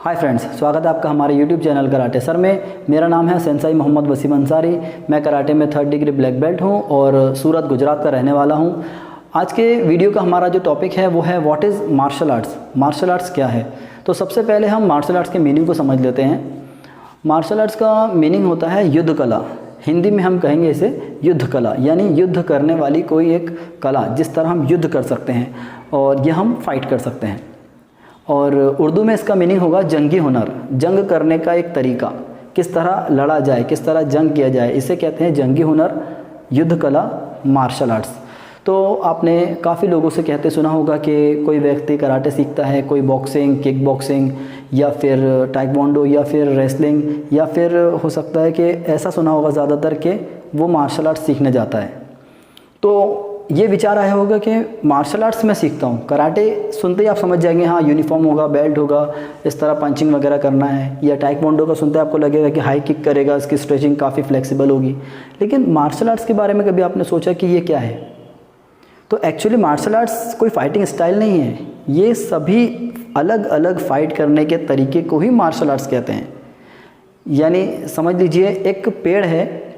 Hi friends, स्वागत है आपका हमारे YouTube चैनल कराटे सर में। मेरा नाम है सेंसाई मोहम्मद वसीम अंसारी। मैं कराटे में 3rd डिग्री ब्लैक बेल्ट हूं और सूरत गुजरात का रहने वाला हूं। आज के वीडियो का हमारा जो टॉपिक है वो है what is martial arts. Martial arts क्या है? तो सबसे पहले हम मार्शल आर्ट्स के मीनिंग को समझ लेते हैं। मार्शल आर्ट्स का मीनिंग होता है युद्ध कला। हिंदी में हम कहेंगे इसे युद्ध कला, यानी युद्ध करने वाली कोई एक कला, जिस तरह हम युद्ध कर सकते हैं और यह हम फाइट कर सकते हैं। और उर्दू में इसका मीनिंग होगा जंगी हुनर, जंग करने का एक तरीका, किस तरह लड़ा जाए, किस तरह जंग किया जाए, इसे कहते हैं जंगी हुनर, युद्ध कला, मार्शल आर्ट्स। तो आपने काफ़ी लोगों से कहते सुना होगा कि कोई व्यक्ति कराटे सीखता है, कोई बॉक्सिंग, किक बॉक्सिंग या फिर टाइक्वांडो या फिर रेसलिंग, या फिर हो सकता है कि ऐसा सुना होगा ज़्यादातर कि वो मार्शल आर्ट्स सीखने जाता है। तो ये विचार आया होगा कि मार्शल आर्ट्स मैं सीखता हूँ। कराटे सुनते ही आप समझ जाएंगे हाँ यूनिफॉर्म होगा, बेल्ट होगा, इस तरह पंचिंग वगैरह करना है। या टाइक्वांडो का सुनते आपको लगेगा कि हाई किक करेगा, इसकी स्ट्रेचिंग काफ़ी फ्लेक्सिबल होगी। लेकिन मार्शल आर्ट्स के बारे में कभी आपने सोचा कि ये क्या है? तो एक्चुअली मार्शल आर्ट्स कोई फाइटिंग स्टाइल नहीं है। ये सभी अलग अलग फाइट करने के तरीके को ही मार्शल आर्ट्स कहते हैं। यानी समझ लीजिए एक पेड़ है,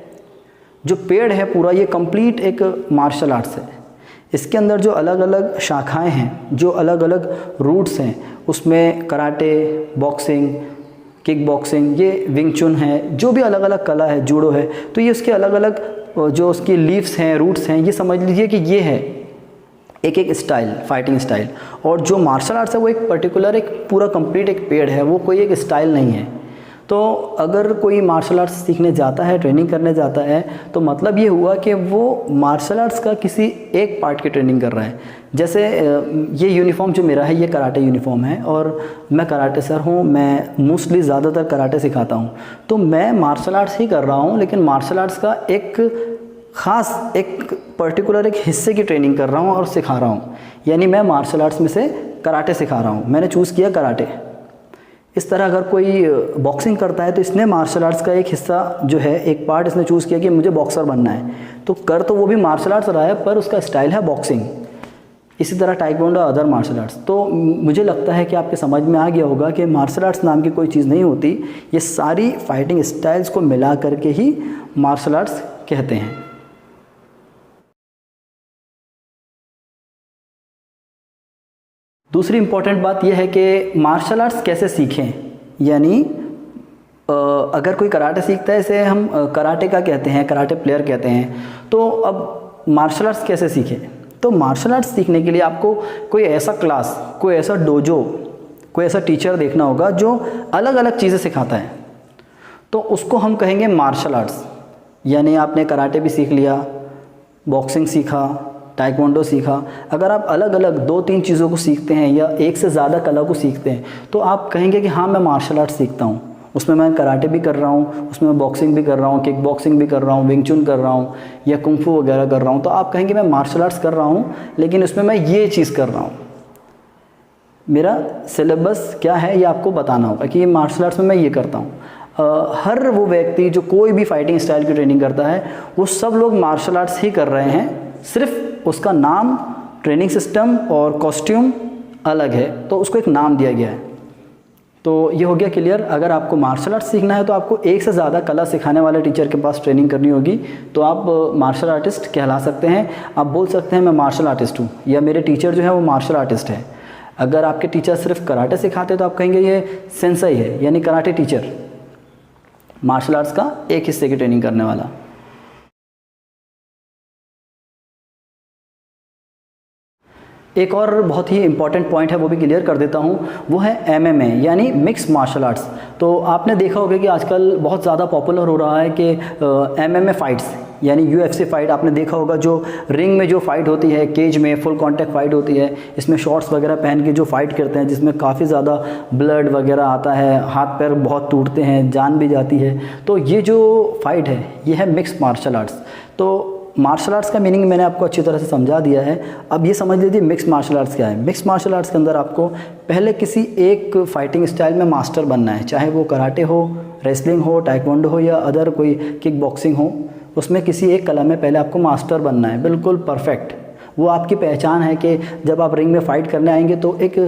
जो पेड़ है पूरा ये कंप्लीट एक मार्शल आर्ट्स है। इसके अंदर जो अलग अलग शाखाएं हैं, जो अलग अलग रूट्स हैं, उसमें कराटे, बॉक्सिंग, किक बॉक्सिंग, ये विंग चुन है, जो भी अलग अलग कला है, जूडो है, तो ये उसके अलग अलग जो उसकी लीव्स हैं, रूट्स हैं, ये समझ लीजिए कि ये है एक एक स्टाइल, फाइटिंग स्टाइल। और जो मार्शल आर्ट्स है वो एक पर्टिकुलर, एक पूरा कंप्लीट एक पेड़ है, वो कोई एक स्टाइल नहीं है। तो अगर कोई मार्शल आर्ट्स सीखने जाता है, ट्रेनिंग करने जाता है, तो मतलब ये हुआ कि वो मार्शल आर्ट्स का किसी एक पार्ट की ट्रेनिंग कर रहा है। जैसे ये यूनिफॉर्म जो मेरा है ये कराटे यूनिफॉर्म है और मैं कराटे सर हूँ। मैं मोस्टली ज़्यादातर कराटे सिखाता हूँ। तो मैं मार्शल आर्ट्स ही कर रहा हूँ, लेकिन मार्शल आर्ट्स का एक ख़ास, एक पर्टिकुलर एक हिस्से की ट्रेनिंग कर रहा हूँ और सिखा रहा हूँ। यानी मैं मार्शल आर्ट्स में से कराटे सिखा रहा हूँ। मैंने चूज़ किया कराटे। इस तरह अगर कोई बॉक्सिंग करता है तो इसने मार्शल आर्ट्स का एक हिस्सा जो है, एक पार्ट इसने चूज़ किया कि मुझे बॉक्सर बनना है, तो कर तो वो भी मार्शल आर्ट्स रहा है, पर उसका स्टाइल है बॉक्सिंग। इसी तरह टाइक्वांडो, अदर मार्शल आर्ट्स। तो मुझे लगता है कि आपके समझ में आ गया होगा कि मार्शल आर्ट्स नाम की कोई चीज़ नहीं होती। ये सारी फाइटिंग स्टाइल्स को मिला करके ही मार्शल आर्ट्स कहते हैं। दूसरी इम्पॉर्टेंट बात यह है कि मार्शल आर्ट्स कैसे सीखें। यानी अगर कोई कराटे सीखता है, इसे हम कराटे का कहते हैं, कराटे प्लेयर कहते हैं। तो अब मार्शल आर्ट्स कैसे सीखें? तो मार्शल आर्ट्स सीखने के लिए आपको कोई ऐसा क्लास, कोई ऐसा डोजो, कोई ऐसा टीचर देखना होगा जो अलग अलग चीज़ें सिखाता है। तो उसको हम कहेंगे मार्शल आर्ट्स। यानी आपने कराटे भी सीख लिया, बॉक्सिंग सीखा, टाइक्वांडो सीखा। अगर आप अलग अलग 2-3 चीज़ों को सीखते हैं या एक से ज़्यादा कला को सीखते हैं, तो आप कहेंगे कि हाँ मैं मार्शल आर्ट्स सीखता हूँ। उसमें मैं कराटे भी कर रहा हूँ, उसमें मैं बॉक्सिंग भी कर रहा हूँ, किक बॉक्सिंग भी कर रहा हूँ, विंग चुन कर रहा हूँ या कुंग फू वगैरह कर रहा हूँ। तो आप कहेंगे मैं मार्शल आर्ट्स कर रहा हूँ, लेकिन उसमें मैं ये चीज़ कर रहा हूँ। मेरा सिलेबस क्या है ये आपको बताना होगा कि ये मार्शल आर्ट्स में मैं ये करता हूँ। हर वो व्यक्ति जो कोई भी फाइटिंग स्टाइल की ट्रेनिंग करता है, वो सब लोग मार्शल आर्ट्स ही कर रहे हैं। सिर्फ उसका नाम, ट्रेनिंग सिस्टम और कॉस्ट्यूम अलग है, तो उसको एक नाम दिया गया है। तो ये हो गया क्लियर। अगर आपको मार्शल आर्ट्स सीखना है तो आपको एक से ज़्यादा कला सिखाने वाले टीचर के पास ट्रेनिंग करनी होगी, तो आप मार्शल आर्टिस्ट कहला सकते हैं। आप बोल सकते हैं मैं मार्शल आर्टिस्ट हूँ, या मेरे टीचर जो है वो मार्शल आर्टिस्ट है। अगर आपके टीचर सिर्फ कराटे सिखाते तो आप कहेंगे ये सेंसाई है, यानी कराटे टीचर, मार्शल आर्ट्स का एक हिस्से की ट्रेनिंग करने वाला। एक और बहुत ही इंपॉर्टेंट पॉइंट है, वो भी क्लियर कर देता हूँ। वो है MMA, यानी मिक्स मार्शल आर्ट्स। तो आपने देखा होगा कि आजकल बहुत ज़्यादा पॉपुलर हो रहा है कि MMA फाइट्स, यानी UFC फाइट। आपने देखा होगा जो रिंग में जो फाइट होती है, केज में फुल कांटेक्ट फाइट होती है, इसमें शॉर्ट्स वगैरह पहन के जो फाइट करते हैं, जिसमें काफ़ी ज़्यादा ब्लड वगैरह आता है, हाथ पैर बहुत टूटते हैं, जान भी जाती है। तो ये जो फाइट है ये है मिक्स मार्शल आर्ट्स। तो मार्शल आर्ट्स का मीनिंग मैंने आपको अच्छी तरह से समझा दिया है। अब ये समझ लीजिए मिक्स मार्शल आर्ट्स क्या है। मिक्स मार्शल आर्ट्स के अंदर आपको पहले किसी एक फाइटिंग स्टाइल में मास्टर बनना है, चाहे वो कराटे हो, रेसलिंग हो, टाइक्वांडो हो या अदर कोई किक बॉक्सिंग हो। उसमें किसी एक कला में पहले आपको मास्टर बनना है, बिल्कुल परफेक्ट। वो आपकी पहचान है कि जब आप रिंग में फ़ाइट करने आएंगे तो एक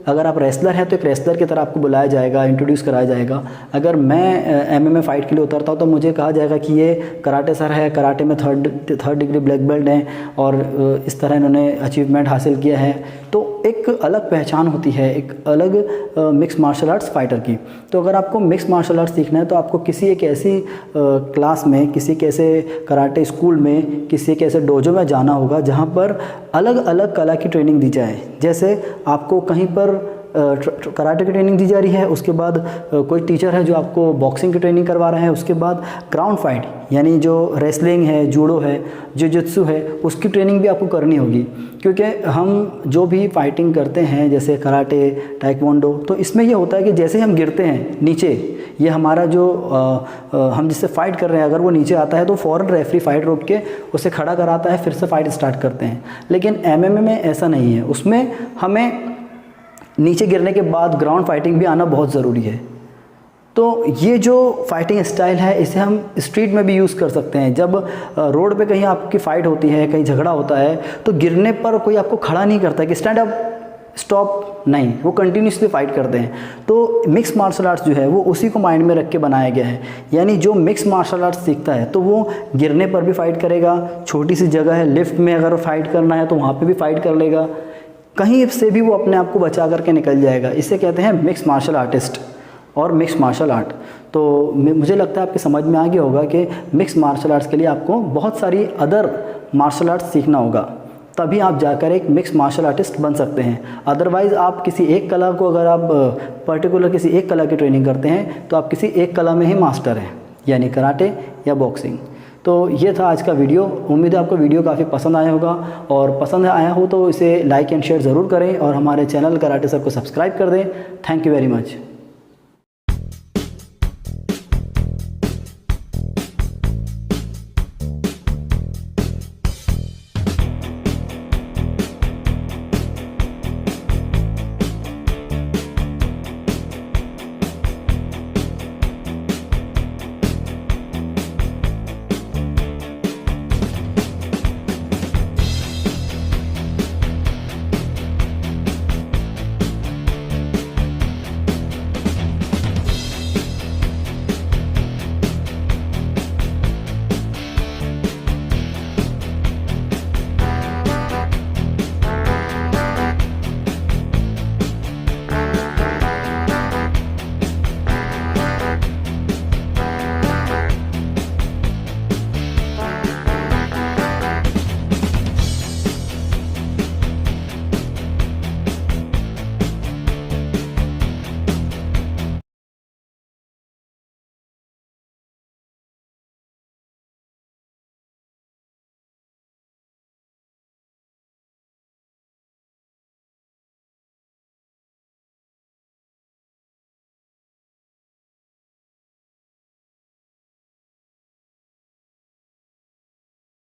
अगर आप रेसलर हैं तो एक रेसलर की तरह आपको बुलाया जाएगा, इंट्रोड्यूस कराया जाएगा। अगर मैं MMA फ़ाइट के लिए उतरता हूँ तो मुझे कहा जाएगा कि ये कराटे सर है, कराटे में थर्ड डिग्री ब्लैक बेल्ट हैं और इस तरह इन्होंने अचीवमेंट हासिल किया है। तो एक अलग पहचान होती है, एक अलग मिक्स मार्शल आर्ट्स फाइटर की। तो अगर आपको मिक्स मार्शल आर्ट्स सीखना है तो आपको किसी एक ऐसी क्लास में, किसी एक ऐसे कराटे स्कूल में, किसी एक ऐसे डोजो में जाना होगा जहाँ पर अलग अलग कला की ट्रेनिंग दी जाए। जैसे आपको कहीं पर कराटे की ट्रेनिंग दी जा रही है, उसके बाद कोई टीचर है जो आपको बॉक्सिंग की ट्रेनिंग करवा रहा है, उसके बाद ग्राउंड फाइट यानी जो रेसलिंग है, जूडो है, जिu-जित्सु है, उसकी ट्रेनिंग भी आपको करनी होगी। क्योंकि हम जो भी फाइटिंग करते हैं जैसे कराटे, टाइक्वांडो, तो इसमें ये होता है कि जैसे हम गिरते हैं नीचे, ये हमारा जो हम जिससे फ़ाइट कर रहे हैं अगर वो नीचे आता है तो फ़ौरन रेफरी फ़ाइट रोक के उसे खड़ा कराता है, फिर से फ़ाइट स्टार्ट करते हैं। लेकिन MMA में ऐसा नहीं है, उसमें हमें नीचे गिरने के बाद ग्राउंड फाइटिंग भी आना बहुत ज़रूरी है। तो ये जो फाइटिंग स्टाइल है इसे हम स्ट्रीट में भी यूज़ कर सकते हैं। जब रोड पे कहीं आपकी फ़ाइट होती है, कहीं झगड़ा होता है, तो गिरने पर कोई आपको खड़ा नहीं करता है कि स्टैंड अप, स्टॉप, नहीं, वो कंटिन्यूसली फ़ाइट करते हैं। तो मिक्स मार्शल आर्ट्स जो है वो उसी को माइंड में रख के बनाया गया है। यानी जो मिक्स मार्शल आर्ट्स सीखता है तो वो गिरने पर भी फ़ाइट करेगा, छोटी सी जगह है, लिफ्ट में अगर फ़ाइट करना है तो वहाँ पर भी फ़ाइट कर लेगा, कहीं से भी वो अपने आप को बचा करके निकल जाएगा। इसे कहते हैं मिक्स मार्शल आर्टिस्ट और मिक्स मार्शल आर्ट। तो मुझे लगता है आपके समझ में आ गया होगा कि मिक्स मार्शल आर्ट्स के लिए आपको बहुत सारी अदर मार्शल आर्ट्स सीखना होगा, तभी आप जाकर एक मिक्स मार्शल आर्टिस्ट बन सकते हैं। अदरवाइज़ आप किसी एक कला को, अगर आप पर्टिकुलर किसी एक कला की ट्रेनिंग करते हैं तो आप किसी एक कला में ही मास्टर हैं, यानी कराटे या बॉक्सिंग। तो ये था आज का वीडियो। उम्मीद है आपको वीडियो काफ़ी पसंद आया होगा, और पसंद आया हो तो इसे लाइक एंड शेयर ज़रूर करें और हमारे चैनल कराटे सर को सब्सक्राइब कर दें। Thank you very much.